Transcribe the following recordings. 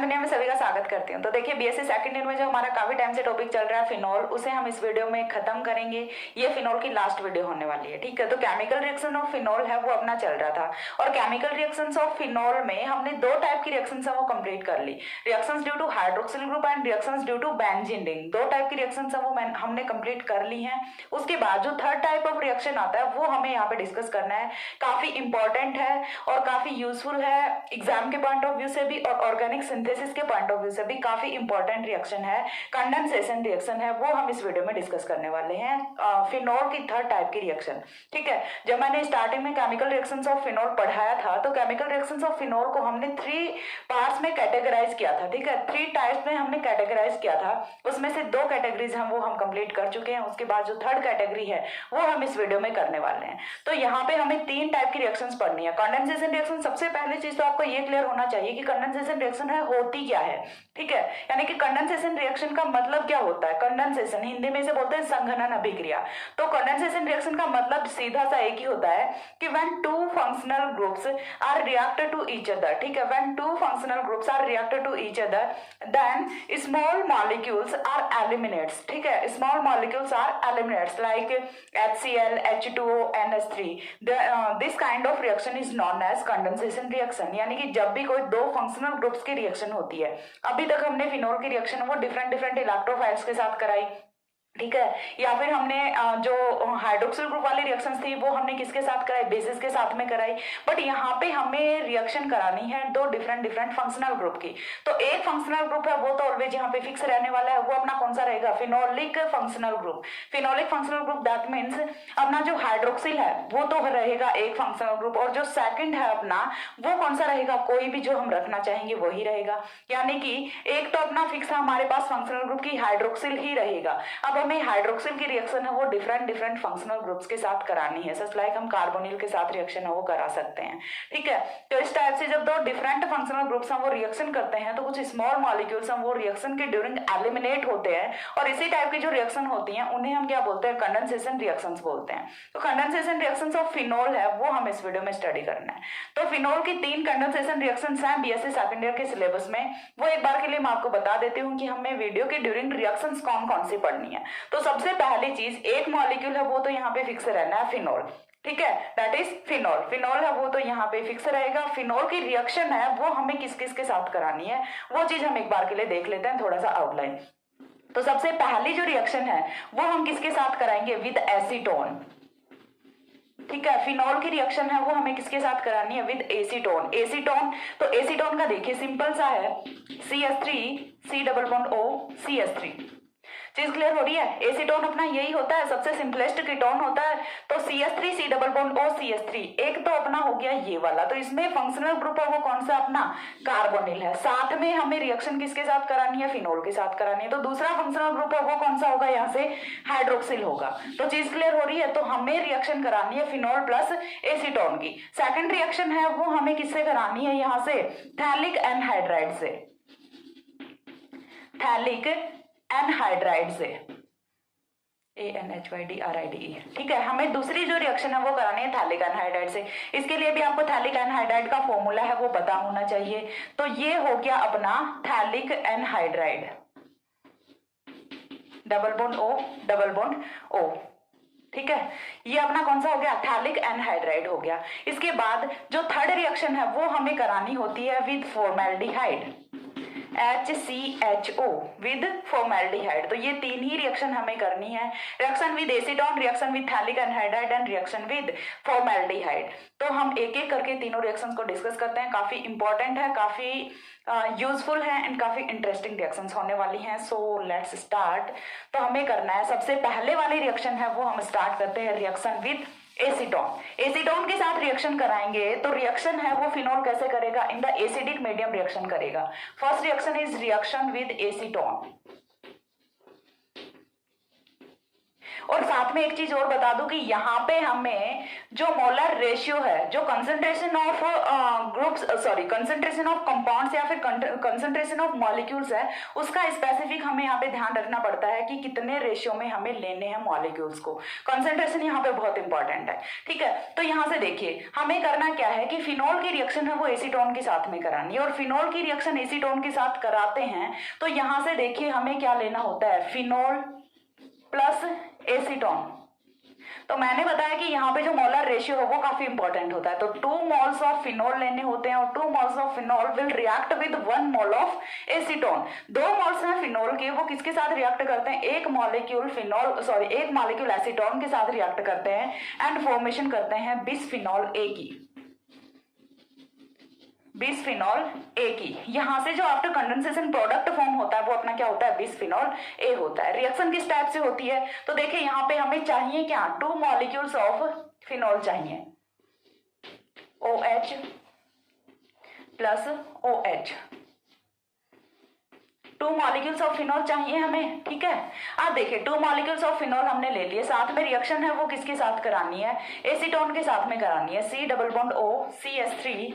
दुनिया में सभी का स्वागत करती हूँ। तो देखिए बीएससी सेकंड ईयर में जो हमारा काफी टाइम से टॉपिक चल रहा है फिनॉल, उसे हम इस वीडियो में खत्म करेंगे। ये फिनॉल की लास्ट वीडियो होने वाली है, ठीक है। तो केमिकल रिएक्शन ऑफ फिनॉल है वो अपना चल रहा था, और केमिकल रिएक्शंस ऑफ फिनॉल में हमने दो टाइप की रिएक्शंस है वो कंप्लीट कर ली। Reactions due to hydroxyl group and reactions due to benzene ring. दो टाइप की रिएक्शंस है वो हमने कंप्लीट कर ली है। उसके बाद जो थर्ड टाइप ऑफ रिएक्शन आता है वो हमें यहाँ पे डिस्कस करना है। काफी इंपॉर्टेंट है और काफी यूजफुल है एग्जाम के पॉइंट ऑफ व्यू से भी और ऑर्गेनिक सिंथेसिस के पॉइंट ऑफ व्यू से भी काफी इंपॉर्टेंट रिएक्शन है। कंडेंसेशन रिएक्शन है वो हम इस वीडियो में डिस्कस करने वाले हैं। फिनॉल की थर्ड टाइप की रिएक्शन, ठीक है। जब मैंने स्टार्टिंग में केमिकल रिएक्शंस ऑफ फिनॉल पढ़ाया था तो केमिकल रिएक्शंस ऑफ फिनॉल को हमने 3 पार्ट्स में कैटेगराइज किया था, ठीक है। 3 टाइप्स में हमने कैटेगराइज किया था, उसमें से 2 कैटेगरीज हम वो हम कंप्लीट कर चुके हैं। उसके बाद जो थर्ड कैटेगरी है वो हम इस वीडियो में करने वाले हैं। तो यहाँ पे हमें 3 टाइप की रिएक्शंस पढ़नी है। कंडेंसेशन रिएक्शन, सबसे पहली चीज तो आपको ये क्लियर होना चाहिए कि कंडेंसेशन रिएक्शन है होती क्या है, ठीक है। यानी कि कंडेंसेशन रिएक्शन का मतलब क्या होता है। कंडेंसेशन हिंदी में इसे बोलते हैं संघनन अभिक्रिया। तो कंडेंसेशन रिएक्शन का मतलब सीधा सा एक ही होता है कि when 2 functional groups are reacted to each other, ठीक है। When 2 functional groups are reacted to each other then small molecules are eliminates, ठीक है। Small molecules are eliminates like HCl, H2O, NH3। This kind of reaction is known as condensation reaction. यानी कि जब भी कोई 2 functional groups की reaction होती है, अभी तक हमने फिनॉल की रिएक्शन वो डिफरेंट इलेक्ट्रोफाइल्स के साथ कराई, ठीक है। या फिर हमने जो हाइड्रोक्सिल ग्रुप वाली रिएक्शंस थी वो हमने किसके साथ कराई, बेसिस के साथ में कराई। बट यहाँ पे हमें रिएक्शन करानी है 2 डिफरेंट फंक्शनल ग्रुप की। तो एक फंक्शनल ग्रुप है वो तो ऑलवेज यहाँ पे फिक्स रहने वाला है, वो अपना कौन सा रहेगा, phenolic functional group. Phenolic functional group that means अपना जो हाइड्रोक्सिल है वो तो रहेगा एक फंक्शनल ग्रुप, और जो सेकंड है अपना वो कौन सा रहेगा, कोई भी जो हम रखना चाहेंगे वही रहेगा। यानी कि एक तो अपना फिक्स है हमारे पास फंक्शनल ग्रुप की हाइड्रोक्सिल ही रहेगा। अब हमें हाइड्रोक्सिल की रिएक्शन है वो डिफरेंट फंक्शनल ग्रुप्स के साथ करानी है, सच लाइक हम कार्बोनिल के साथ रिएक्शन है वो करा सकते हैं, ठीक है। तो इस टाइप से जब 2 डिफरेंट फंक्शनल ग्रुप्स हैं वो रिएक्शन करते हैं तो कुछ स्मॉल मॉलिक्यूल्स हैं वो रिएक्शन के ड्यूरिंग एलिमिनेट होते हैं, और इसी टाइप की जो रिएक्शन होती हैं उन्हें हम क्या बोलते हैं, कंडेंसेशन रिएक्शंस बोलते हैं। तो कंडेंसेशन रिएक्शंस ऑफ फिनॉल है वो हम इस वीडियो में स्टडी करना है। तो फिनॉल की 3 कंडेंसेशन रिएक्शंस हैं बीएससी सेकंड ईयर के सिलेबस में। वो एक बार के लिए मैं आपको बता देती हूँ कि हमें वीडियो के ड्यूरिंग रिएक्शंस कौन कौन सी पढ़नी है। तो सबसे पहली चीज, एक मॉलिक्यूल है वो तो यहाँ पे फिक्स रहना है, फिनॉल, ठीक है। That is phenol. फिनॉल है वो तो यहाँ पे फिक्स रहेगा। फिनॉल की रिएक्शन है वो हमें किस किस के साथ करानी है वो चीज हम एक बार के लिए देख लेते हैं, थोड़ा सा आउटलाइन। तो सबसे पहली जो रिएक्शन है वो हम किसके साथ कराएंगे, विद एसीटोन, ठीक है। फिनॉल की रिएक्शन है वो हमें किसके साथ करानी है, विद एसीटोन। एसीटोन, तो एसीटोन का देखिए सिंपल सा है, CH3 C double bond O CH3। चीज क्लियर हो रही है। एसीटोन अपना यही होता है, सबसे सिंपलेस्ट कीटोन होता है। तो CH3 C double bond O CH3 एक तो अपना हो गया ये वाला। तो इसमें फंक्शनल ग्रुप है वो कौन सा, अपना कार्बोनिल है। साथ में हमें रिएक्शन किसके साथ करानी है, फिनॉल के साथ करानी है। तो दूसरा फंक्शनल ग्रुप है वो कौन सा होगा, यहाँ से हाइड्रोक्सिल होगा। तो चीज क्लियर हो रही है। तो हमें रिएक्शन करानी है फिनॉल प्लस एसीटोन की। सेकंड रिएक्शन है वो हमें किससे करानी है, यहाँ से थैलिक एनहाइड्राइड से, थैलिक एनहाइड्राइड से, ANHYDRIDE, ठीक है। हमें दूसरी जो रिएक्शन है वो करानी है थैलिक एनहाइड्राइड से। इसके लिए भी आपको थैलिक एनहाइड्राइड का फॉर्मूला है वो पता होना चाहिए। तो ये हो गया अपना phthalic anhydride, double bond O double bond O, ठीक है। ये अपना कौन सा हो गया, थैलिक एनहाइड्राइड हो गया। इसके बाद जो थर्ड रिएक्शन है वो हमें करानी होती है with formaldehyde, HCHO with formaldehyde. तो ये 3 ही रिएक्शन हमें करनी है, reaction with acetone, reaction with phthalic anhydride and reaction with formaldehyde. तो हम एक एक करके तीनों रिएक्शंस को डिस्कस करते हैं। काफी इंपॉर्टेंट है, काफी यूजफुल है एंड काफी इंटरेस्टिंग रिएक्शंस होने वाली हैं। So let's start. तो हमें करना है, सबसे पहले वाली रिएक्शन है वो हम स्टार्ट करते हैं रिएक्शन विद एसीटोन। एसीटोन के साथ रिएक्शन कराएंगे तो रिएक्शन है वो फिनॉल कैसे करेगा, in the acidic medium reaction करेगा। First reaction is reaction with acetone. और साथ में एक चीज और बता दूं कि यहाँ पे हमें जो मोलर रेशियो है, जो concentration of groups concentration of compounds या फिर कंसंट्रेशन ऑफ मॉलिक्यूल्स है, उसका स्पेसिफिक हमें यहाँ पे ध्यान रखना पड़ता है कि कितने रेशियो में हमें लेने हैं मॉलिक्यूल्स को। कंसंट्रेशन यहाँ पे बहुत इंपॉर्टेंट है, ठीक है। तो यहाँ से देखिए हमें करना क्या है कि फिनोल की रिएक्शन है वो एसीटोन के साथ में करानी है, और फिनोल की रिएक्शन एसीटोन के साथ कराते हैं तो यहाँ से देखिए हमें क्या लेना होता है, फिनोल प्लस एसीटोन। तो मैंने बताया कि यहाँ पे जो मोलर रेशियो है वो काफी इंपॉर्टेंट होता है। तो 2 मोल्स ऑफ फिनोल लेने होते हैं, और 2 moles of phenol will react with 1 mole of acetone. 2 moles हैं फिनोल के, वो किसके साथ रिएक्ट करते हैं, एक मॉलिक्यूल एसीटोन के साथ रिएक्ट करते हैं एंड फॉर्मेशन करते हैं बिसफिनॉल ए की, बिसफिनॉल ए की। यहां से जो आफ्टर कंडेंसेशन प्रोडक्ट फॉर्म होता है वो अपना क्या होता है, बिसफिनॉल ए होता है। रिएक्शन किस टाइप से होती है, तो देखिए यहाँ पे हमें चाहिए क्या, 2 मॉलिक्यूल्स ऑफ फिनॉल चाहिए, OH plus OH, 2 molecules of phenol चाहिए हमें, ठीक है। अब देखिए 2 मॉलिक्यूल्स ऑफ फिनॉल हमने ले लिए, साथ में रिएक्शन है वो किसके साथ करानी है, एसीटोन के साथ में करानी है, C double bond O CH3,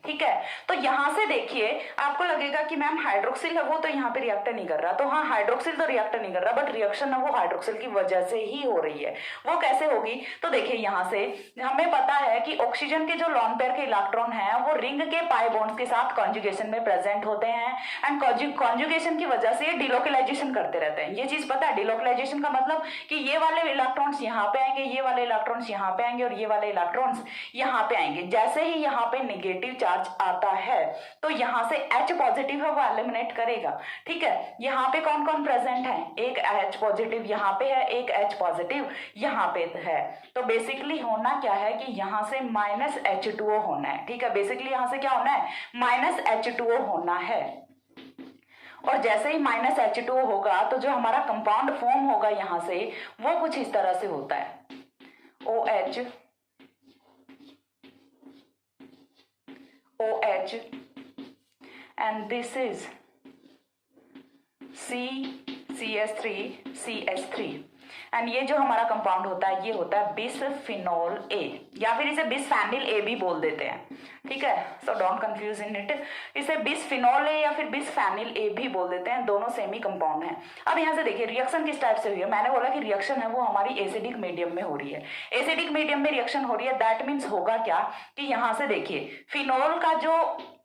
ठीक है। तो यहां से देखिए आपको लगेगा कि मैम हाइड्रोक्सिल है वो तो यहाँ पे रिएक्ट नहीं कर रहा, तो हाँ हाइड्रोक्सिल तो रिएक्ट नहीं कर रहा, बट रिएक्शन है वो हाइड्रोक्सिल की वजह से ही हो रही है। वो कैसे होगी, तो देखिए यहाँ से हमें पता है कि ऑक्सीजन के जो लोन पेयर के इलेक्ट्रॉन हैं वो रिंग के पाई बॉन्ड्स के साथ कॉन्जुगेशन में प्रेजेंट होते हैं, एंड कॉन्जुगेशन की वजह से ये डिलोकलाइजेशन करते रहते हैं। ये चीज पता है डिलोकलाइजेशन का मतलब कि ये वाले इलेक्ट्रॉन्स यहाँ पे आएंगे, ये वाले इलेक्ट्रॉन्स यहाँ पे आएंगे, और ये वाले इलेक्ट्रॉन्स यहाँ पे आएंगे। जैसे ही यहाँ पे नेगेटिव चार्ज आता है तो यहां से H पॉजिटिव है वो एलिमिनेट करेगा, ठीक है। यहाँ पे कौन कौन प्रेजेंट है, एक H पॉजिटिव यहाँ पे है, एक H पॉजिटिव यहाँ पे है। तो बेसिकली होना क्या है कि यहाँ से -H2O होना है, ठीक है। बेसिकली यहाँ से क्या होना है, -H2O होना है। और जैसे ही -H2O होगा तो जो हमारा कंपाउंड फॉर्म होगा यहाँ से वो कुछ इस तरह से होता है, OH and this is CH3 and ये जो हमारा कंपाउंड होता है ये होता है बिसफिनॉल ए, या फिर इसे बिसफेनिल ए भी बोल देते हैं, ठीक है। So don't confuse in it, इसे बिसफिनॉल ए या फिर बिसफेनिल ए भी बोल देते हैं, दोनों सेम ही कंपाउंड है। अब यहाँ से देखिए रिएक्शन किस टाइप से हुई है, मैंने बोला कि रिएक्शन है वो हमारी एसिडिक मीडियम में हो रही है। एसिडिक मीडियम में रिएक्शन हो रही है, दैट मीन्स होगा क्या कि यहाँ से देखिए फिनॉल का जो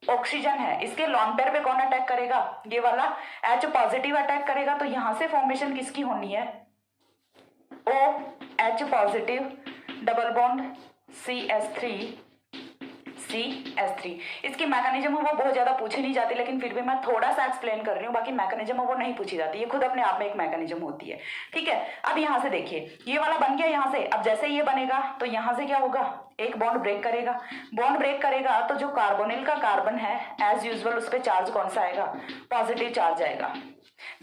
ऑक्सीजन है इसके लॉन पेयर पे कौन अटैक करेगा, ये वाला H पॉजिटिव अटैक करेगा। तो यहाँ से फॉर्मेशन किसकी होनी है, OH positive double bond CH3। इसकी मैकेनिज्म है वो बहुत ज्यादा पूछी नहीं जाती, लेकिन फिर भी मैं थोड़ा सा एक्सप्लेन कर रही हूँ, बाकी मैकेनिज्म है वो नहीं पूछी जाती, ये खुद अपने आप में एक मैकेनिज्म होती है, ठीक है। अब यहाँ से देखिए ये वाला बन गया यहाँ से, अब जैसे ये बनेगा तो यहाँ से क्या होगा, एक बॉन्ड ब्रेक करेगा, बॉन्ड ब्रेक करेगा तो जो कार्बोनिल का कार्बन है एज यूजुअल उस पर चार्ज कौन सा आएगा, पॉजिटिव चार्ज आएगा।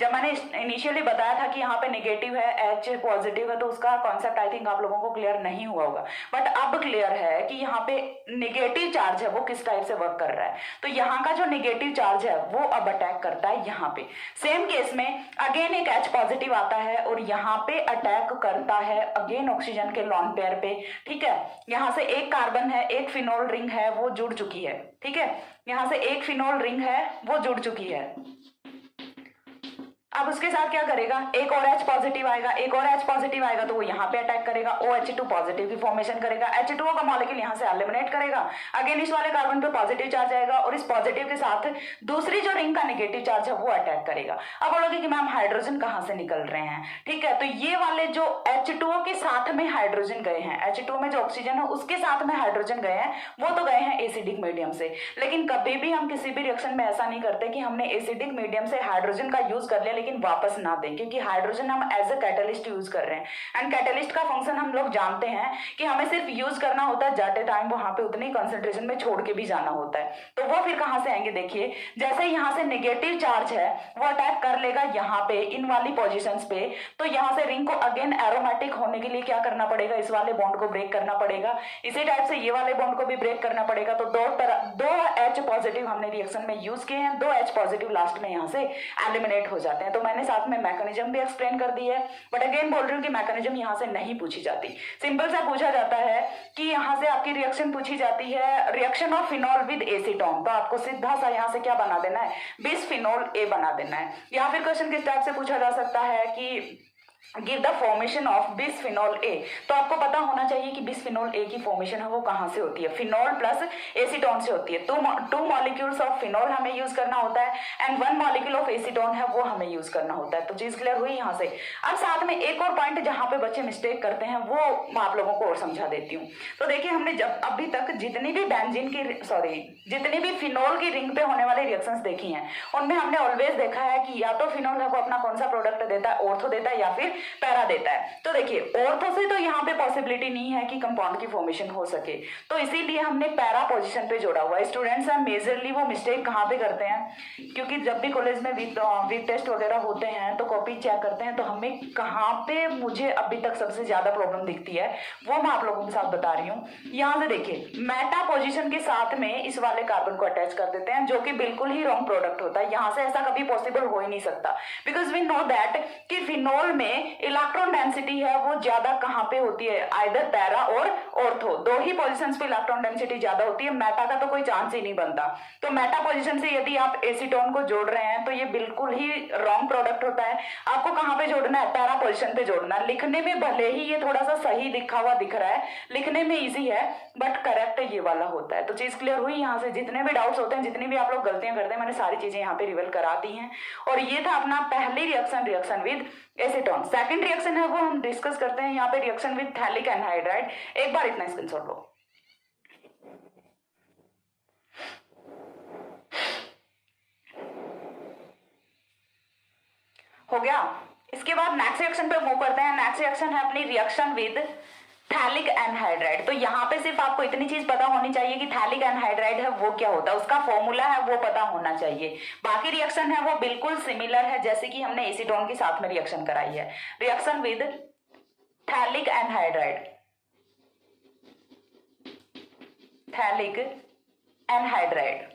जब मैंने इनिशियली बताया था कि यहाँ पे नेगेटिव है H पॉजिटिव है तो उसका कॉन्सेप्ट आई थिंक आप लोगों को क्लियर नहीं हुआ होगा, बट अब क्लियर है कि यहाँ पे नेगेटिव चार्ज है वो किस टाइप से वर्क कर रहा है। तो यहाँ का जो नेगेटिव चार्ज है वो अब अटैक करता है यहाँ पे। सेम केस में अगेन एक H पॉजिटिव आता है और यहाँ पे अटैक करता है अगेन ऑक्सीजन के लॉन पेयर पे, ठीक है। यहाँ से एक कार्बन है, एक फिनोल रिंग है वो जुड़ चुकी है, ठीक है। यहाँ से एक फिनोल रिंग है वो जुड़ चुकी है। अब उसके साथ क्या करेगा, एक और H पॉजिटिव आएगा, एक और H पॉजिटिव आएगा तो वो यहाँ पे अटैक करेगा, OH2 पॉजिटिव की फॉर्मेशन करेगा, H2O का मॉलिक्यूल यहाँ से एलिमिनेट करेगा, अगेन इस वाले कार्बन पे पॉजिटिव चार्ज आएगा और इस पॉजिटिव के साथ दूसरी जो रिंग का नेगेटिव चार्ज है वो अटैक करेगा। अब बोलोगे कि मैम हाइड्रोजन कहाँ से निकल रहे हैं, ठीक है। तो ये वाले जो H2O के साथ में हाइड्रोजन गए हैं, H2O में जो ऑक्सीजन है उसके साथ में हाइड्रोजन गए हैं, वो तो गए हैं एसिडिक मीडियम से। लेकिन कभी भी हम किसी भी रिएक्शन में ऐसा नहीं करते कि हमने एसिडिक मीडियम से हाइड्रोजन का यूज कर लिया लेकिन वापस ना दें, क्योंकि हाइड्रोजन हम एज अ कैटलिस्ट यूज कर रहे हैं, एंड कैटलिस्ट का फंक्शन हम लोग जानते हैं कि हमें सिर्फ यूज करना होता है जाते टाइम, वहां पे उतनी कंसंट्रेशन में छोड़ के भी जाना होता है। तो वो फिर कहां से आएंगे, देखिए जैसे यहाँ से नेगेटिव चार्ज है वो अटैक कर लेगा यहाँ पे इन वाली पोजिशंस पे, तो यहाँ से रिंग को अगेन एरोमेटिक होने के लिए क्या करना पड़ेगा, इस वाले बॉन्ड को ब्रेक करना पड़ेगा, इसी टाइप से ये वाले बॉन्ड को भी ब्रेक करना पड़ेगा। तो दो H पॉजिटिव हमने रिएक्शन में यूज किए हैं, 2 H पॉजिटिव लास्ट में यहाँ से एलिमिनेट हो जाते हैं। हैं, तो मैंने साथ में मैकेनिज्म भी एक्सप्लेन कर दी है। बट अगेन बोल रही हूँ कि मैकेनिज्म यहाँ से नहीं पूछी जाती। सिंपल सा पूछा जाता है कि यहाँ से आपकी रिएक्शन पूछी जाती है, reaction of phenol with acetone, तो आपको सीधा सा यहाँ से क्या बना देना है, बिसफिनोल ए बना देना है। या फिर क्वेश्चन किस टाइप से पूछा जा सकता है कि गिव द फॉर्मेशन ऑफ बिसफिनोल ए, तो आपको पता होना चाहिए कि बिसफिनोल ए की फॉर्मेशन है वो कहाँ से होती है, फिनोल प्लस एसीटोन से होती है। टू मॉलिक्यूल्स ऑफ फिनोल हमें यूज करना होता है एंड 1 मॉलिक्यूल ऑफ एसीटोन है वो हमें यूज करना होता है। तो चीज क्लियर हुई यहाँ से। अब साथ में एक और पॉइंट जहां पे बच्चे मिस्टेक करते हैं वो मैं आप लोगों को और समझा देती हूँ। तो देखिए हमने जब अभी तक जितनी भी बेंजीन की जितनी भी फिनोल की रिंग पे होने वाली रिएक्शंस देखी हैं उनमें हमने ऑलवेज देखा है कि या तो फिनोल है वो अपना कौन सा प्रोडक्ट देता है, ऑर्थो देता है या फिर पैरा देता है। तो देखिए ऑर्थो से तो यहाँ पे पॉसिबिलिटी नहीं है कि कंपाउंड की फॉर्मेशन हो सके, तो इसीलिए हमने पैरा पोजीशन पे जोड़ा हुआ है। स्टूडेंट्स हैं मेजरली वो मिस्टेक कहाँ पे करते हैं, क्योंकि जब भी कॉलेज में वीक टेस्ट वगैरह होते हैं तो कॉपी चेक करते हैं, तो हमें कहाँ पे मुझे अभी तक सबसे ज्यादा प्रॉब्लम दिखती है वो मैं आप लोगों के साथ बता रही हूँ। यहाँ से देखिए मेटा पोजिशन के साथ में इस वाले कार्बन को अटैच कर देते हैं, जो कि बिल्कुल ही रॉन्ग प्रोडक्ट होता है। यहाँ से ऐसा कभी पॉसिबल हो ही नहीं सकता, बिकॉज वी नो दैट कि फिनोल में इलेक्ट्रॉन डेंसिटी है वो ज्यादा कहाँ पे होती है, आइदर पैरा और ऑर्थो, दो ही पोजीशंस पे इलेक्ट्रॉन डेंसिटी ज्यादा होती है। मेटा का तो कोई चांस ही नहीं बनता। तो मेटा पोजीशन से यदि आप एसीटोन को जोड़ रहे हैं तो ये बिल्कुल ही रॉन्ग प्रोडक्ट होता है। आपको कहाँ पे जोड़ना है, पैरा पोजीशन पे जोड़ना है। लिखने में भले ही ये थोड़ा सा सही दिखा हुआ दिख रहा है, लिखने में इजी है, बट करेक्ट ये वाला होता है। तो चीज क्लियर हुई। यहाँ से जितने भी डाउट्स होते हैं, जितनी भी आप लोग गलतियां करते हैं, मैंने सारी चीजें यहाँ पे रिवील करा दी हैं। और ये था अपना पहली reaction with acetone. Second reaction है वो हम डिस्कस करते हैं यहाँ पे, रिएक्शन विद थैलिक एनहाइड्राइड। एक बार इतना स्क्रीनशॉट लो। हो गया। इसके बाद नेक्स्ट रिएक्शन पे मूव करते हैं। नेक्स्ट रिएक्शन है अपनी रिएक्शन विद थैलिक एनहाइड्राइड। तो यहाँ पे सिर्फ आपको इतनी चीज पता होनी चाहिए कि थैलिक एनहाइड्राइड है वो क्या होता है, उसका फॉर्मूला है वो पता होना चाहिए। बाकी रिएक्शन है वो बिल्कुल सिमिलर है जैसे कि हमने एसीटोन के साथ में रिएक्शन कराई है। Reaction with phthalic anhydride, phthalic anhydride,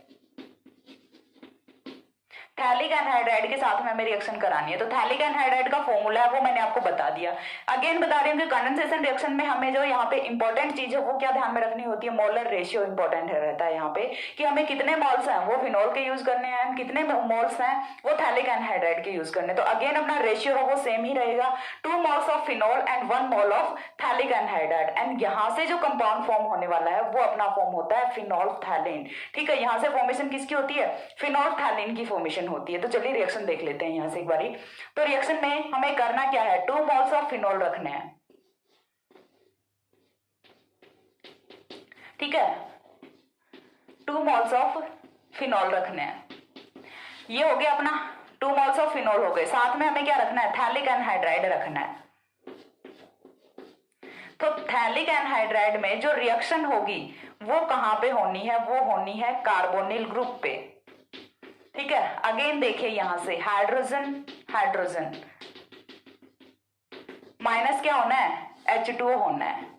phthalic anhydride के साथ में हमें रिएक्शन करानी है। तो थैलिक एनहाइड्राइड का फॉर्मूला है वो मैंने आपको बता दिया। अगेन बता रही हूँ कि कंडेंसेशन रिएक्शन में हमें जो यहाँ पे इंपॉर्टेंट चीज है वो क्या ध्यान में रखनी होती है, मोलर रेशियो इंपॉर्टेंट रहता है यहाँ पे, कि हमें कितने मोल्स हैं वो फिनोल के यूज करने हैं, कितने मोल्स हैं वो थैलिक एनहाइड्राइड के यूज करने। तो अगेन अपना रेशियो है वो सेम ही रहेगा, 2 moles of phenol and 1 mole of phthalic anhydride. And यहाँ से जो कंपाउंड फॉर्म होने वाला है वो अपना फॉर्म होता है फिनोल्फथैलीन। ठीक है, यहाँ से फॉर्मेशन किसकी होती है, फिनोल्फथैलीन की फॉर्मेशन होती है। तो चलिए रिएक्शन देख लेते हैं यहां से एक बारी। तो रिएक्शन में हमें करना क्या है, 2 मोल्स ऑफ फिनोल रखने हैं। ठीक है, 2 मोल्स ऑफ फिनोल रखने हैं। ये हो गया अपना 2 मोल्स ऑफ फिनोल हो गए। साथ में हमें क्या रखना है, थैलिक एनहाइड्राइड रखना है। तो थैलिक एनहाइड्राइड में जो रिएक्शन होगी वो कहां पे होनी है, वो होनी है कार्बोनिल ग्रुप पे। ठीक है, अगेन देखिए यहां से हाइड्रोजन हाइड्रोजन माइनस क्या होना है, H2O होना है,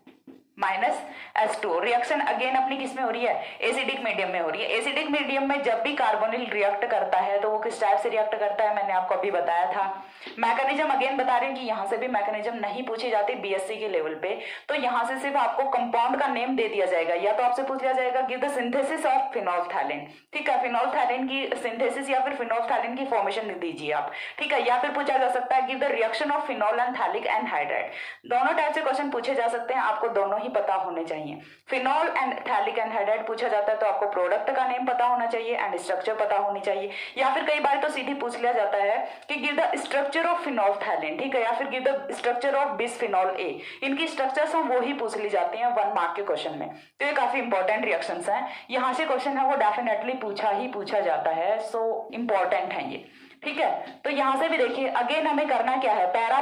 माइनस H2O। रिएक्शन अगेन अपनी किस में हो रही है, एसिडिक मीडियम में हो रही है। एसिडिक मीडियम में जब भी कार्बोनिल रिएक्ट करता है तो वो किस टाइप से रिएक्ट करता है मैंने आपको अभी बताया था। मैकेनिज्म अगेन बता रही हूँ कि यहाँ से भी मैकेनिज्म नहीं पूछी जाती बीएससी के लेवल पे। तो यहाँ से सिर्फ आपको कंपाउंड का नेम दे दिया जाएगा, या तो आपसे पूछ लिया जाएगा गिव द सिंथेसिस ऑफ फिनोल्फथैलीन। ठीक है, फिनोल्फथैलीन की सिंथेसिस या फिर फिनोल्फथैलीन की फॉर्मेशन दीजिए आप। ठीक है, या फिर पूछा जा सकता है give the reaction of phenol and phthalic anhydride. दोनों टाइप से क्वेश्चन पूछे जा सकते हैं, आपको दोनों ही पता होने चाहिए। फिनोल एंड थैलिक एनहाइड्राइड पूछा जाता है तो आपको प्रोडक्ट का नेम पता होना चाहिए एंड स्ट्रक्चर पता होनी चाहिए। या फिर कई बार तो सीधी पूछ लिया जाता है कि गिव द स्ट्रक्चर ऑफ फिनोल्फथैलीन। ठीक है, या फिर गिव द स्ट्रक्चर ऑफ बिसफिनोल ए। इनकी स्ट्रक्चर्स हम वो ही पूछ ली जाती हैं 1 मार्क के क्वेश्चन में। तो ये काफी इंपॉर्टेंट रिएक्शंस हैं, यहाँ से क्वेश्चन है वो डेफिनेटली पूछा जाता है, सो इंपॉर्टेंट है ये। ठीक है, तो यहां से भी देखिए अगेन हमें करना क्या है, पैरा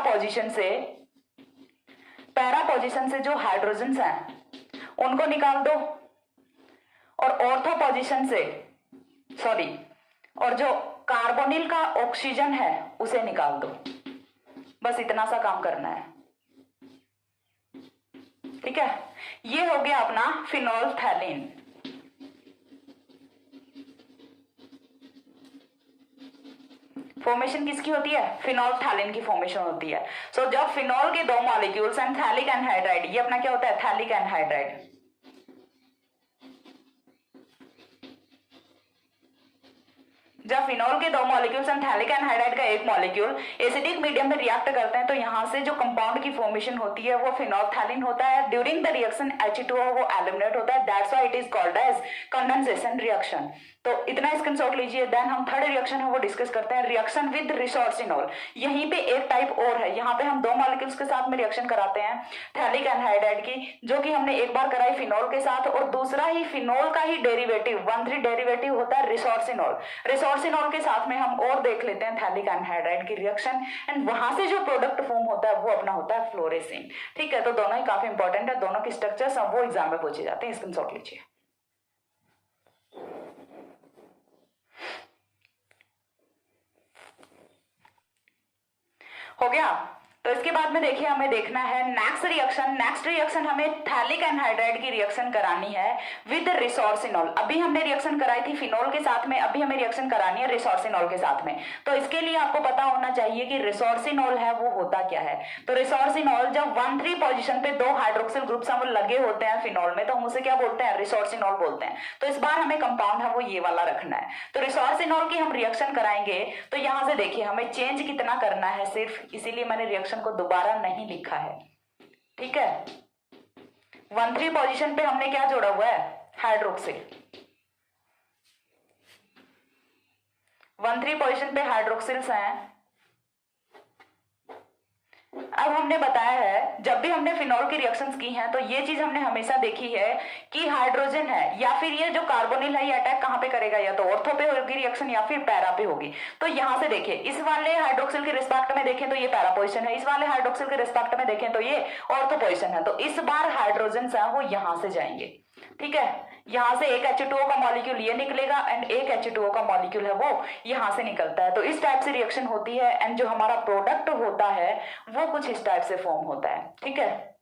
पोजीशन से जो हाइड्रोजन हैं उनको निकाल दो, और ऑर्थो पोजीशन से और जो कार्बोनिल का ऑक्सीजन है उसे निकाल दो। बस इतना सा काम करना है। ठीक है, ये हो गया अपना फिनोल्फथैलीन। फॉर्मेशन किसकी होती है? फिनोल्फथैलीन की फॉर्मेशन होती है। सो जब फिनोल के दो मॉलिक्यूल्स एंड थैलिक एनहाइड्राइड, ये अपना क्या होता है? Phthalic anhydride. जब फिनोल के दो मॉलिक्यूल्स एंड थैलिक एनहाइड्राइड का एक मॉलिक्यूल एसिडिक मीडियम में रिएक्ट करते हैं तो यहां से जो कंपाउंड की फॉर्मेशन होती है वो फिनोल्फथैलीन होता है। ड्यूरिंग द रिएक्शन H2O वो एलिमिनेट होता है, that's why it is called as condensation reaction. तो इतना स्क्रीनशॉट लीजिए। देन हम थर्ड रिएक्शन है वो डिस्कस करते हैं, रिएक्शन विद रिसोर्सिनोल। यहीं पे एक टाइप और है, यहाँ पे हम दो मॉलिक्यूल्स के साथ में रिएक्शन कराते हैं थैलिक एनहाइड्राइड की, जो कि हमने एक बार कराई फिनोल के साथ, और दूसरा ही फिनोल का ही डेरिवेटिव 1,3 डेरिवेटिव होता है रिसोर्सिनोल। रिसोर्सिनोल के साथ में हम और देख लेते हैं थैलिक एनहाइड्राइड की रिएक्शन, एंड वहां से जो प्रोडक्ट फॉर्म होता है वो अपना होता है फ्लोरेसिन। ठीक है, तो दोनों ही काफी इंपॉर्टेंट है, दोनों की स्ट्रक्चर्स वो एग्जाम में पूछे जाते हैं, स्क्रीनशॉट लीजिए। हो गया। तो इसके बाद में देखिए हमें देखना है नेक्स्ट रिएक्शन हमें थैलिक एनहाइड्राइड की रिएक्शन करानी है विद रिसोर्सिनोल। अभी हमने रिएक्शन कराई थी फिनोल के साथ में, अभी हमें रिएक्शन करानी है रिसोर्सिनोल के साथ में। तो इसके लिए आपको पता होना चाहिए कि रिसोर्सिनोल है वो होता क्या है। तो रिसोर्सिनोल जब 1,3 पोजीशन पे दो हाइड्रोक्सिल ग्रुप्स हम लगे होते हैं फिनोल में, तो हम उसे क्या बोलते हैं? रिसोर्सिनोल बोलते हैं। तो इस बार हमें कंपाउंड है वो ये वाला रखना है। तो रिसोर्सिनोल की हम रिएक्शन कराएंगे तो यहां से देखिए हमें चेंज कितना करना है सिर्फ, इसीलिए मैंने रिएक्शन को दोबारा नहीं लिखा है। ठीक है, 1,3 पोजीशन पे हमने क्या जोड़ा हुआ है? हाइड्रोक्सिल। 1,3 पोजीशन पे हाइड्रोक्सिल्स हैं। अब हमने बताया है जब भी हमने फिनोल की रिएक्शंस की हैं तो ये चीज हमने हमेशा देखी है कि हाइड्रोजन है या फिर ये जो कार्बोनिल है ये अटैक कहां पे करेगा? या तो ऑर्थो पे होगी रिएक्शन या फिर पैरा पे होगी। तो यहां से देखिए इस वाले हाइड्रोक्सिल के रिस्पेक्ट में देखें तो ये पैरा पोजिशन है, इस वाले हाइड्रोक्सिल के रिस्पेक्ट में देखें तो ये ऑर्थो पोजिशन है। तो इस बार हाइड्रोजन है वो यहां से जाएंगे। ठीक है, यहां से एक H2O का मॉलिक्यूल ये निकलेगा एंड एक H2O का मॉलिक्यूल है वो यहां से निकलता है। तो इस टाइप से रिएक्शन होती है एंड जो हमारा प्रोडक्ट होता है वो कुछ इस टाइप से फॉर्म होता है। ठीक है,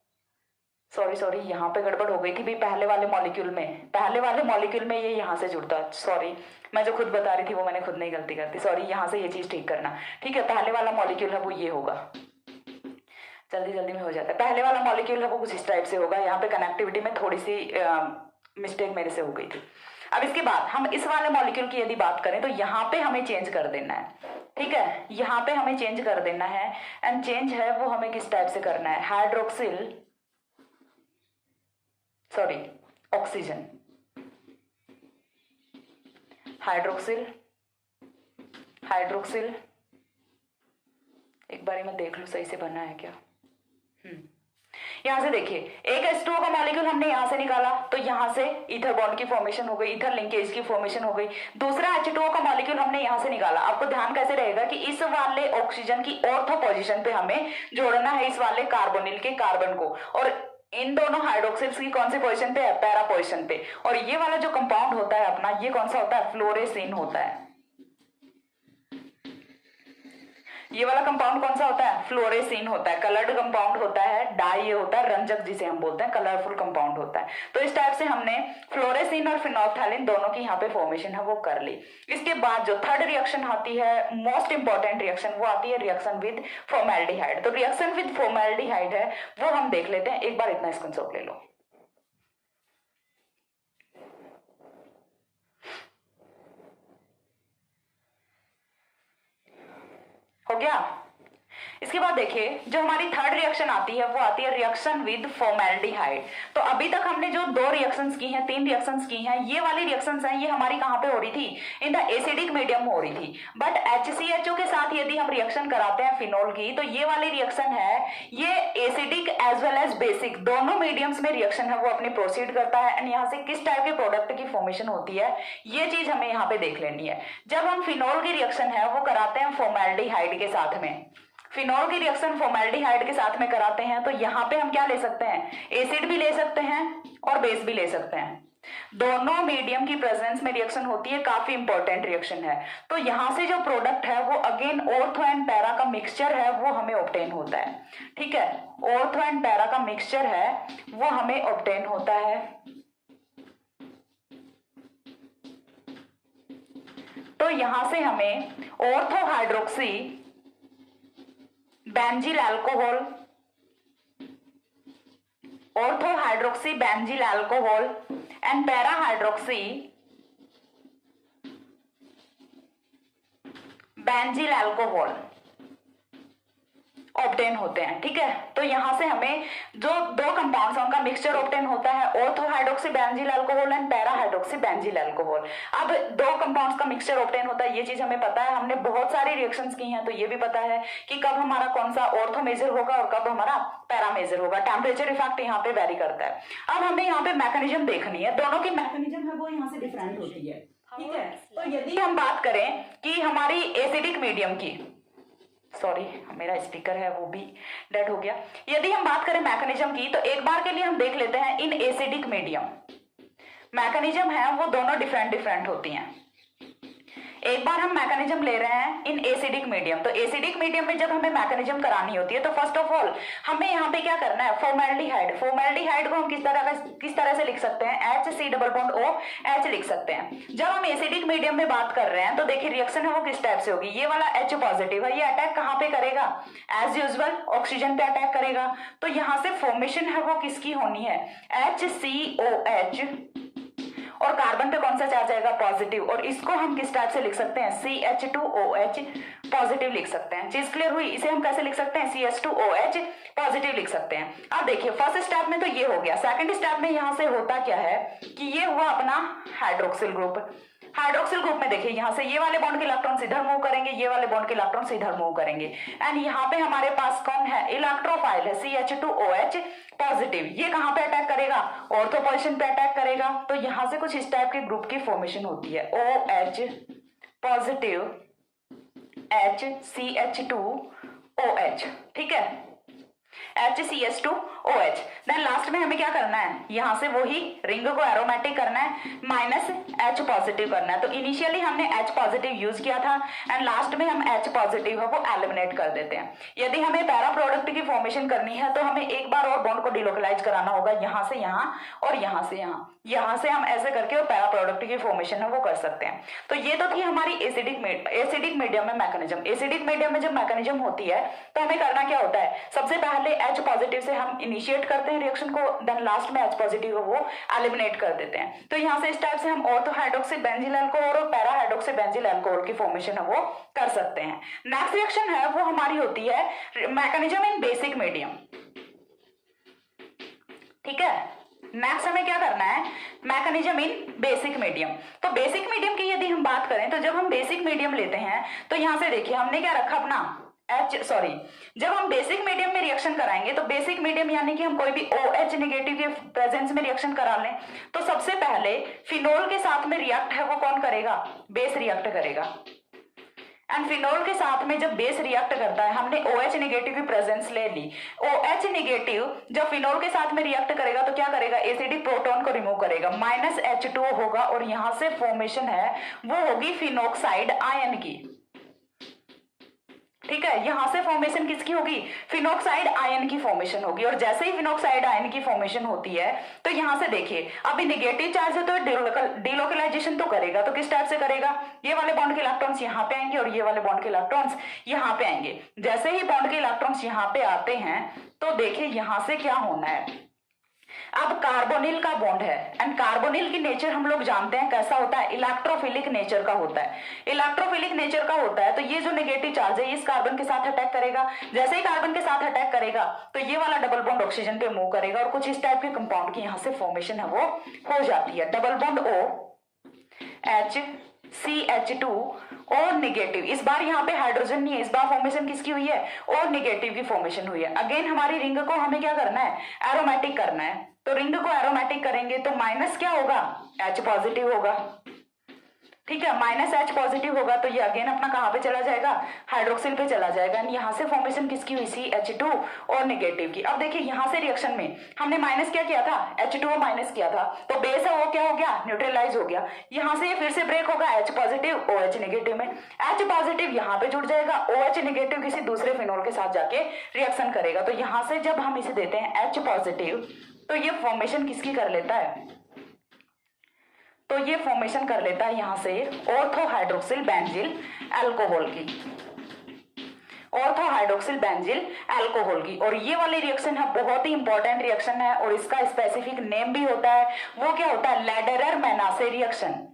सॉरी यहाँ पे गड़बड़ हो गई थी भी पहले वाले मॉलिक्यूल में ये यहाँ से जुड़ता है। सॉरी, मैं जो खुद बता रही थी वो मैंने खुद नहीं गलती करती, सॉरी, यहाँ से ये चीज ठीक करना। ठीक है, पहले वाला मॉलिक्यूल है वो ये होगा, जल्दी में हो जाता है। पहले वाला मॉलिक्यूल है वो कुछ इस टाइप से होगा, यहाँ पे कनेक्टिविटी में थोड़ी सी मिस्टेक मेरे से हो गई थी। अब इसके बाद हम इस वाले मॉलिक्यूल की यदि बात करें तो यहाँ पे हमें चेंज कर देना है। ठीक है, यहाँ पे हमें चेंज कर देना है एंड चेंज है वो हमें किस टाइप से करना है? Oxygen, hydroxyl. एक बारी मैं देख लूं सही से बना है क्या। यहां से देखिए एक H2O का मॉलिक्यूल हमने यहां से निकाला तो यहां से ईथर बॉन्ड की फॉर्मेशन हो गई, ईथर लिंकेज की फॉर्मेशन हो गई। दूसरा H2O का मॉलिक्यूल हमने यहां से निकाला। आपको ध्यान कैसे रहेगा कि इस वाले ऑक्सीजन की ऑर्थो पोजीशन पे हमें जोड़ना है इस वाले कार्बोनिल के कार्बन को, और इन दोनों हाइड्रोक्सिल्स की कौन सी पोजीशन पे है? पैरा पोजीशन पे। और ये वाला जो कंपाउंड होता है अपना, ये कौन सा होता है? फ्लोरेसिन होता है। ये वाला कंपाउंड कौन सा होता है? फ्लोरेसिन होता है। कलर्ड कंपाउंड होता है, डाई ये होता है, रंजक जिसे हम बोलते हैं, कलरफुल कंपाउंड होता है। तो इस टाइप से हमने फ्लोरेसिन और फिनोल्फथैलीन दोनों की यहाँ पे फॉर्मेशन है वो कर ली। इसके बाद जो थर्ड रिएक्शन आती है, मोस्ट इंपॉर्टेंट रिएक्शन, वो आती है रिएक्शन विद फॉर्मेल्डिहाइड। तो रिएक्शन विद फॉर्मेल्डिहाइड है वो हम देख लेते हैं। एक बार इतना स्क्रीनशॉट ले लो। हो गया। इसके बाद देखिए जो हमारी थर्ड रिएक्शन आती है वो आती है रिएक्शन विद फॉर्मेल्डिहाइड। तो अभी तक हमने जो दो रिएक्शंस की हैं, 3 रिएक्शंस की हैं, ये वाली रिएक्शंस हैं ये हमारी कहां पे हो रही थी? इन द एसिडिक मीडियम हो रही थी। बट HCHO के साथ यदि हम रिएक्शन कराते हैं फिनोल की तो ये वाली रिएक्शन है ये acidic as well as basic दोनों मीडियम्स में रिएक्शन है वो अपनी प्रोसीड करता है एंड यहाँ से किस टाइप के प्रोडक्ट की फॉर्मेशन होती है ये चीज हमें यहाँ पे देख लेनी है। जब हम फिनोल की रिएक्शन है वो कराते हैं फॉर्मेल्डिहाइड के साथ में, फिनोल की रिएक्शन फॉर्मेल्डिहाइड के साथ में कराते हैं तो यहाँ पे हम क्या ले सकते हैं? एसिड भी ले सकते हैं और बेस भी ले सकते हैं। दोनों मीडियम की प्रेजेंस में रिएक्शन होती है, काफी इंपॉर्टेंट रिएक्शन है। तो यहां से जो प्रोडक्ट है वो अगेन ऑर्थो एंड पैरा का मिक्सचर है वो हमें ऑब्टेन होता है। ठीक है, ऑर्थो एंड पैरा का मिक्सचर है वो हमें ऑब्टेन होता है। तो यहां से हमें ortho hydroxy बेंजील alcohol, ortho hydroxy बेंजील alcohol and para hydroxy बेंजील alcohol obtain होते हैं। ठीक है, तो यहां से हमें जो दो कंपाउंड्स हैं उनका मिक्सचर ऑब्टेन होता है, ortho hydroxy बेंजील alcohol and para hydroxy बेंजील alcohol. अब दो कंपाउंड्स का मिक्सचर ऑब्टेन होता है, ये चीज हमें पता है, हमने बहुत सारी रिएक्शंस की हैं, तो ये भी पता है कि कब हमारा कौन सा ऑर्थो मेजर होगा और कब हमारा पैरा मेजर होगा। टेम्परेचर इफेक्ट यहाँ पे वेरी करता है। अब हमें यहाँ पे मैकेनिज्म देखनी है, दोनों की मैकेनिज्म है वो यहाँ से डिफरेंट होती है। ठीक है, तो यदि हम बात करें कि हमारी एसिडिक मीडियम की, सॉरी मेरा स्पीकर है वो भी डेड हो गया। यदि हम बात करें मैकेनिज्म की, तो एक बार के लिए हम देख लेते हैं इन एसिडिक मीडियम। मैकेनिज्म है वो दोनों डिफरेंट होती हैं। एक बार हम मैकेनिज्म ले रहे हैं इन एसिडिक मीडियम, तो एसिडिक मीडियम में जब हमें मैकेनिज्म करानी होती है तो फर्स्ट ऑफ ऑल हमें यहाँ पे क्या करना है, फॉर्मेल्डिहाइड। फॉर्मेल्डिहाइड को हम किस तरह से लिख सकते हैं, HC+O H लिख सकते हैं। जब हम एसिडिक मीडियम में बात कर रहे हैं तो देखिए रिएक्शन है वो किस टाइप से होगी, ये वाला H पॉजिटिव है, ये अटैक कहाँ पे करेगा, एज यूजुअल ऑक्सीजन पे अटैक करेगा। तो यहाँ से फॉर्मेशन है वो किसकी होनी है, HCOH, और कार्बन पे कौन सा चार्ज आएगा, पॉजिटिव, और इसको हम किस टाइप से लिख सकते हैं, CH2OH पॉजिटिव लिख सकते हैं। चीज क्लियर हुई, इसे हम कैसे लिख सकते हैं, CH2OH पॉजिटिव लिख सकते हैं। अब देखिए फर्स्ट स्टेप में तो ये हो गया, सेकंड स्टेप में यहां से होता क्या है कि ये हुआ अपना हाइड्रोक्सिल ग्रुप। हाइड्रोक्सिल ग्रुप में देखिए यहाँ से ये वाले बॉन्ड के इलेक्ट्रॉन्स इधर मूव करेंगे, ये वाले बॉन्ड के इलेक्ट्रॉन्स इधर मूव करेंगे, एंड यहाँ पे हमारे पास कौन है, इलेक्ट्रोफाइल है CH2OH पॉजिटिव। ये कहाँ पे अटैक करेगा, ऑर्थो पोजीशन पे अटैक करेगा। तो यहाँ से कुछ इस टाइप के ग्रुप की फॉर्मेशन होती है, OH पॉजिटिव H CH2OH। ठीक है, HCH2OH। देन लास्ट में हमें क्या करना है, यहां से वही रिंग को एरोमेटिक करना है, -H पॉजिटिव करना है। तो इनिशियली हमने H पॉजिटिव यूज किया था एंड लास्ट में हम H पॉजिटिव है वो एलिमिनेट कर देते हैं। यदि हमें पैरा प्रोडक्ट की फॉर्मेशन करनी है तो हमें एक बार और बॉन्ड को डिलोकलाइज कराना होगा, यहां से यहां और यहां से यहां, यहां से हम ऐसे करके और पैरा प्रोडक्ट की फॉर्मेशन है वो कर सकते हैं। तो ये तो थी हमारी एसिडिक मीडियम में मैकेनिज्म। एसिडिक मीडियम में जब मैकेनिज्म होती है तो हमें करना क्या होता है, सबसे पहले H पॉजिटिव से हम इनिशिएट करते हैं रिएक्शन को, देन लास्ट में H पॉजिटिव वो एलिमिनेट कर देते हैं। तो यहाँ से इस टाइप से हम ऑर्थो हाइड्रोक्सी बेंजील अल्कोहल और पैरा हाइड्रोक्सी बेंजील अल्कोहल की फॉर्मेशन है वो कर सकते हैं। नेक्स्ट रिएक्शन है वो हमारी होती है मैकेनिज्म इन बेसिक मीडियम। ठीक है, नेक्स्ट हमें क्या करना है, मैकेनिज्म इन बेसिक मीडियम। तो बेसिक मीडियम की यदि हम बात करें तो जब हम बेसिक मीडियम लेते हैं तो यहां से देखिए हमने क्या रखा अपना जब हम बेसिक मीडियम में रिएक्शन कराएंगे तो बेसिक मीडियम यानी कि हम कोई भी OH नेगेटिव के प्रेजेंस में रिएक्शन करा लें तो सबसे पहले फिनोल के साथ में रिएक्ट है वो कौन करेगा, बेस रिएक्ट करेगा। एंड फिनोल के साथ में जब बेस रिएक्ट करता है, हमने OH नेगेटिव की प्रेजेंस ले ली, OH नेगेटिव जब फिनोल के साथ में रिएक्ट करेगा तो क्या करेगा, एसिडिक प्रोटॉन को रिमूव करेगा, -H2O होगा और यहां से फॉर्मेशन है वो होगी फिनोक्साइड आयन की। ठीक है, यहां से फॉर्मेशन किसकी होगी, फिनोक्साइड आयन की फॉर्मेशन होगी। और जैसे ही फिनोक्साइड आयन की फॉर्मेशन होती है तो यहां से देखिए अभी नेगेटिव चार्ज है तो डिलोकलाइजेशन तो करेगा, तो किस टाइप से करेगा, ये वाले बॉन्ड के इलेक्ट्रॉन्स यहाँ पे आएंगे और ये वाले बॉन्ड के इलेक्ट्रॉन्स यहाँ पे आएंगे। जैसे ही बॉन्ड के इलेक्ट्रॉन्स यहाँ पे आते हैं तो देखिए यहां से क्या होना है, अब कार्बोनिल का बॉन्ड है एंड कार्बोनिल की नेचर हम लोग जानते हैं कैसा होता है, इलेक्ट्रोफिलिक नेचर का होता है। इलेक्ट्रोफिलिक नेचर का होता है तो ये जो नेगेटिव चार्ज है इस कार्बन के साथ अटैक करेगा, जैसे ही कार्बन के साथ अटैक करेगा तो ये वाला डबल बॉन्ड ऑक्सीजन पे मूव करेगा और कुछ इस टाइप के कंपाउंड की यहां से फॉर्मेशन है वो हो जाती है, डबल बॉन्ड OH CH2 और नेगेटिव। इस बार यहाँ पे हाइड्रोजन नहीं है, इस बार फॉर्मेशन किसकी हुई है, और नेगेटिव की फॉर्मेशन हुई है। अगेन हमारी रिंग को हमें क्या करना है, एरोमेटिक करना है। तो रिंग को एरोमेटिक करेंगे तो माइनस क्या होगा, H पॉजिटिव होगा। ठीक है, -H पॉजिटिव होगा तो ये अगेन अपना कहाँ पे चला जाएगा, हाइड्रोक्सिल पे चला जाएगा। यहाँ से फॉर्मेशन किसकी हुई, CH2 और नेगेटिव की। अब देखिए यहाँ से रिएक्शन में हमने माइनस क्या किया था, H2O माइनस किया था, तो बेस है वो क्या हो गया, न्यूट्रलाइज हो गया। यहाँ से ये फिर से ब्रेक होगा H पॉजिटिव OH नेगेटिव में, H पॉजिटिव यहाँ पे जुड़ जाएगा, OH नेगेटिव किसी दूसरे फिनोल के साथ जाके रिएक्शन करेगा। तो यहाँ से जब हम इसे देते हैं H पॉजिटिव तो ये फॉर्मेशन किसकी कर लेता है, तो ये फॉर्मेशन कर लेता है यहां से ऑर्थो हाइड्रोक्सिल बेंजील अल्कोहल की, ऑर्थो हाइड्रोक्सिल बेंजील अल्कोहल की। और ये वाली रिएक्शन है बहुत ही इंपॉर्टेंट रिएक्शन है और इसका स्पेसिफिक नेम भी होता है, वो क्या होता है, लैडरर मेनासे रिएक्शन,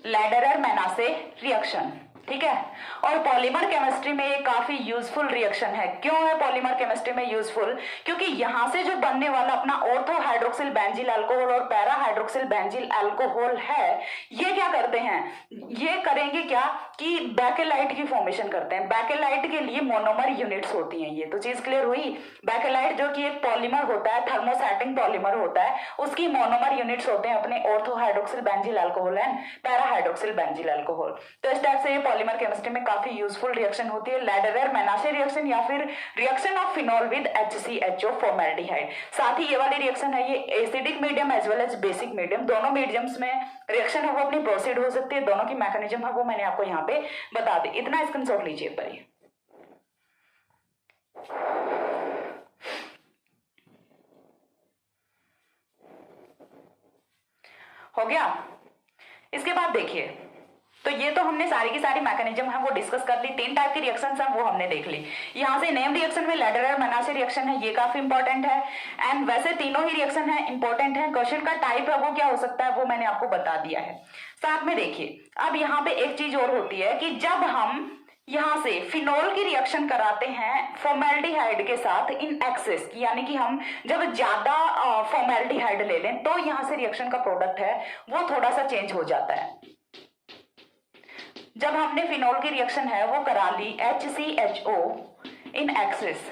लैडरर मेनासे रिएक्शन, ठीक है। और पॉलीमर केमिस्ट्री में ये काफी यूजफुल रिएक्शन है। क्यों है पॉलीमर केमिस्ट्री में यूजफुल? क्योंकि यहां से जो बनने वाला अपना ऑर्थो हाइड्रोक्सिल बेंजील अल्कोहल और पैरा हाइड्रोक्सिल बेंजील अल्कोहल है, ये क्या करते हैं, ये करेंगे क्या कि बैकेलाइट की फॉर्मेशन करते हैं। बैकेलाइट के लिए मोनोमर यूनिट्स होती हैं। ये तो चीज क्लियर हुई। बैकेलाइट जो कि एक पॉलीमर होता है, थर्मोसेटिंग पॉलीमर होता है, उसकी मोनोमर यूनिट्स होते हैं अपने ortho hydroxyl बेंजील alcohol and para hydroxyl बेंजील alcohol. तो इस टाइप से ये पॉलीमर केमिस्ट्री में काफी यूजफुल रिएक्शन होती है, लैडरर मेनासे रिएक्शन या फिर reaction of phenol with HCHO formaldehyde. साथ ही ये वाली रिएक्शन है, ये acidic medium as well as basic medium, दोनों मीडियम्स में रिएक्शन है वो अपनी प्रोसीड हो सकती है। दोनों की मैकेनिज्म है वो मैंने आपको यहाँ पे बता दी। इतना स्क्रीनशॉट लीजिए पर ये हो गया। इसके बाद देखिए, तो ये तो हमने सारी की सारी मैकेनिज्म है वो डिस्कस कर ली। 3 टाइप की रिएक्शंस हैं वो हमने देख ली। यहाँ से नेम रिएक्शन में लैडरर मेनासे रिएक्शन है, ये काफी इंपॉर्टेंट है। एंड वैसे तीनों ही रिएक्शन है इंपॉर्टेंट है। क्वेश्चन का टाइप है वो क्या हो सकता है वो मैंने आपको बता दिया है। साथ में देखिए, अब यहाँ पे एक चीज और होती है कि जब हम यहां से फिनॉल की रिएक्शन कराते हैं फॉर्मेल्डिहाइड के साथ इन एक्सेस, यानी कि हम जब ज्यादा फॉर्मेल्डिहाइड ले लें तो यहां से रिएक्शन का प्रोडक्ट है वो थोड़ा सा चेंज हो जाता है। जब हमने फिनॉल की रिएक्शन है वो करा ली HCHO इन एक्सेस,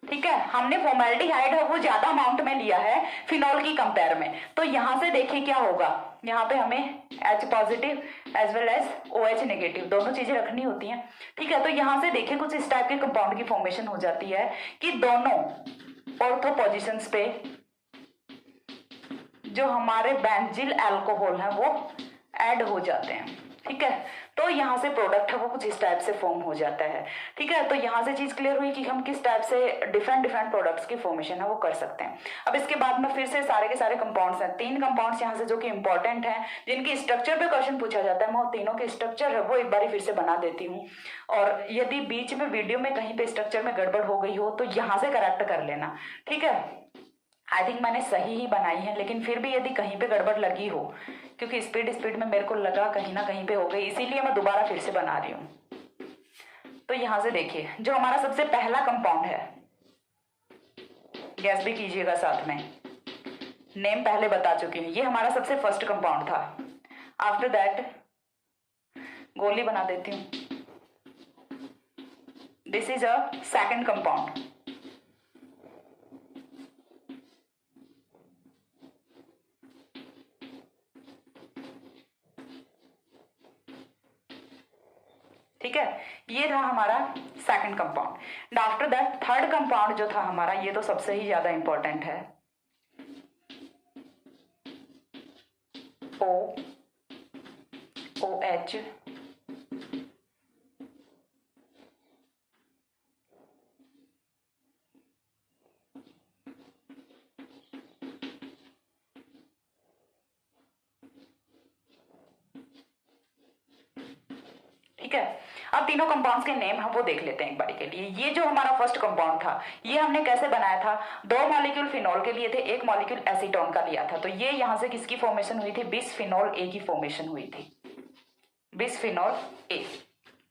ठीक है, हमने फॉर्मेल्डिहाइड है वो ज्यादा अमाउंट में लिया है फिनॉल की कंपेयर में, तो यहां से देखिए क्या होगा, यहाँ पे हमें H positive as well as OH negative दोनों चीजें रखनी होती हैं, ठीक है। तो यहां से देखिए कुछ इस टाइप के कंपाउंड की फॉर्मेशन हो जाती है कि दोनों ऑर्थो पोजिशंस पे जो हमारे बेंजील अल्कोहल है वो ऐड हो जाते हैं, ठीक है। तो यहां से प्रोडक्ट है वो कुछ इस टाइप से फॉर्म हो जाता है, ठीक है। तो यहां से चीज क्लियर हुई कि हम किस टाइप से डिफरेंट प्रोडक्ट्स की फॉर्मेशन है वो कर सकते हैं। अब इसके बाद में फिर से सारे के सारे कंपाउंड्स हैं, 3 कंपाउंड्स यहां से जो कि इंपॉर्टेंट हैं, जिनकी स्ट्रक्चर पे क्वेश्चन पूछा जाता है। मैं तीनों के स्ट्रक्चर है वो एक बार फिर से बना देती हूँ, और यदि बीच में वीडियो में कहीं पे स्ट्रक्चर में गड़बड़ हो गई हो तो यहां से करेक्ट कर लेना, ठीक है। आई थिंक मैंने सही ही बनाई है, लेकिन फिर भी यदि कहीं पे गड़बड़ लगी हो, क्योंकि स्पीड में मेरे को लगा कहीं ना कहीं पे हो गई, इसीलिए मैं दोबारा फिर से बना रही हूं। तो यहां से देखिए, जो हमारा सबसे पहला कंपाउंड है, गैस भी कीजिएगा साथ में, नेम पहले बता चुकी हूँ, ये हमारा सबसे फर्स्ट कंपाउंड था। आफ्टर दैट गोली बना देती हूं, this is a second compound, ठीक है। ये था हमारा second compound. After that third compound जो था हमारा, ये तो सबसे ही ज्यादा इंपॉर्टेंट है, OH ठीक है। अब तीनों कंपाउंड्स के नेम हम वो देख लेते हैं एक बारी के लिए। ये जो हमारा फर्स्ट कंपाउंड था, ये हमने कैसे बनाया था, 2 मॉलिक्यूल फिनॉल के लिए थे, 1 मॉलिक्यूल एसीटोन का लिया था। तो ये यहां से किसकी फॉर्मेशन हुई थी, बिसफिनॉल A की फॉर्मेशन हुई थी, बिसफिनॉल A।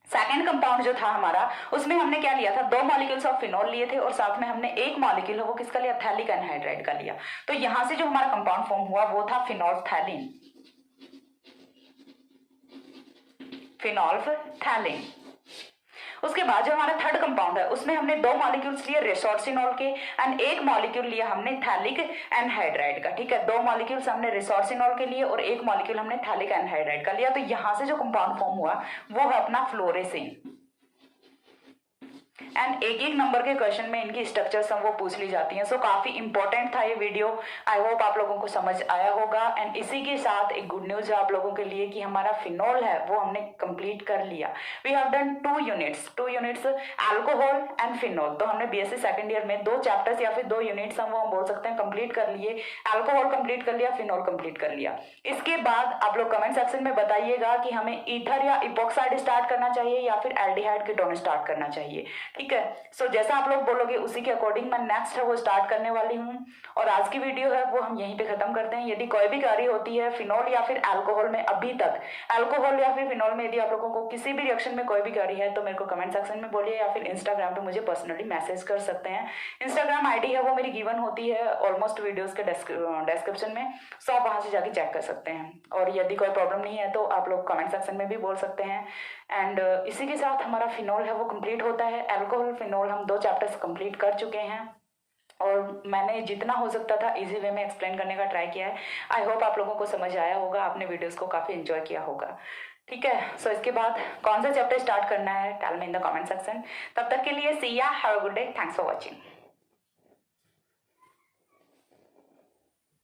सेकेंड कंपाउंड जो था हमारा, उसमें हमने क्या लिया था, 2 मॉलिक्यूल्स ऑफ फिनॉल लिए थे और साथ में हमने 1 मॉलिक्यूल है वो किसका लिया, थैलिक एनहाइड्राइड का लिया। तो यहां से जो हमारा कंपाउंड फॉर्म हुआ वो था फिनोल्फथैलीन, फिनोल्फथैलीन। उसके बाद जो हमारा थर्ड कंपाउंड है, उसमें हमने 2 मॉलिक्यूल्स लिए रिसोर्सिनॉल के एंड 1 मॉलिक्यूल लिया हमने थैलिक एनहाइड्राइड का, ठीक है। 2 मॉलिक्यूल्स हमने रिसोर्सिनॉल के लिए और 1 मॉलिक्यूल हमने थैलिक एनहाइड्राइड का लिया। तो यहां से जो कंपाउंड फॉर्म हुआ वो है अपना फ्लोरेसिन, एंड एक एक नंबर के क्वेश्चन में इनकी स्ट्रक्चर्स वो पूछ ली जाती हैं। सो काफी इंपॉर्टेंट था ये वीडियो। आई होप आप लोगों को समझ आया होगा। एंड इसी के साथ एक गुड न्यूज है आप लोगों के लिए कि हमारा फिनोल है वो हमने कंप्लीट कर लिया। We have done 2 units alcohol and phenol. तो हमने बीएससी सेकंड ईयर में 2 चैप्टर्स या फिर 2 यूनिट्स हम बोल सकते हैं कंप्लीट कर लिए। अल्कोहल कंप्लीट कर लिया, फिनोल कंप्लीट कर लिया। इसके बाद आप लोग कमेंट सेक्शन में बताइएगा कि हमें ईथर या इपोक्साइड स्टार्ट करना चाहिए या फिर एल्डिहाइड कीटोन स्टार्ट करना चाहिए। ठीक है, सो जैसा आप लोग बोलोगे उसी के अकॉर्डिंग मैं नेक्स्ट है वो स्टार्ट करने वाली हूँ। और आज की वीडियो है वो हम यहीं पे खत्म करते हैं। यदि कोई भी क्वेरी होती है फिनोल या फिर अल्कोहल में, अभी तक अल्कोहल या फिर फिनोल में यदि आप लोगों को किसी भी रिएक्शन में कोई भी क्वेरी है तो मेरे को कमेंट सेक्शन में बोलिए या फिर इंस्टाग्राम पे मुझे पर्सनली मैसेज कर सकते हैं। इंस्टाग्राम आईडी है वो मेरी गिवन होती है ऑलमोस्ट वीडियोस के डिस्क्रिप्शन में। सो आप वहां से जाके चेक कर सकते हैं। और यदि कोई प्रॉब्लम नहीं है तो आप लोग कमेंट सेक्शन में भी बोल सकते हैं। एंड इसी के साथ हमारा फिनोल है वो कंप्लीट होता है। अल्कोहल फिनोल हम 2 चैप्टर्स कंप्लीट कर चुके हैं और मैंने जितना हो सकता था इजी वे में एक्सप्लेन करने का ट्राई किया है। आई होप आप लोगों को समझ आया होगा, आपने वीडियोस को काफ़ी एंजॉय किया होगा। ठीक है, सो इसके बाद कौन सा चैप्टर स्टार्ट करना है tell me in the comment section. तब तक के लिए see ya, have a good day, thanks for watching.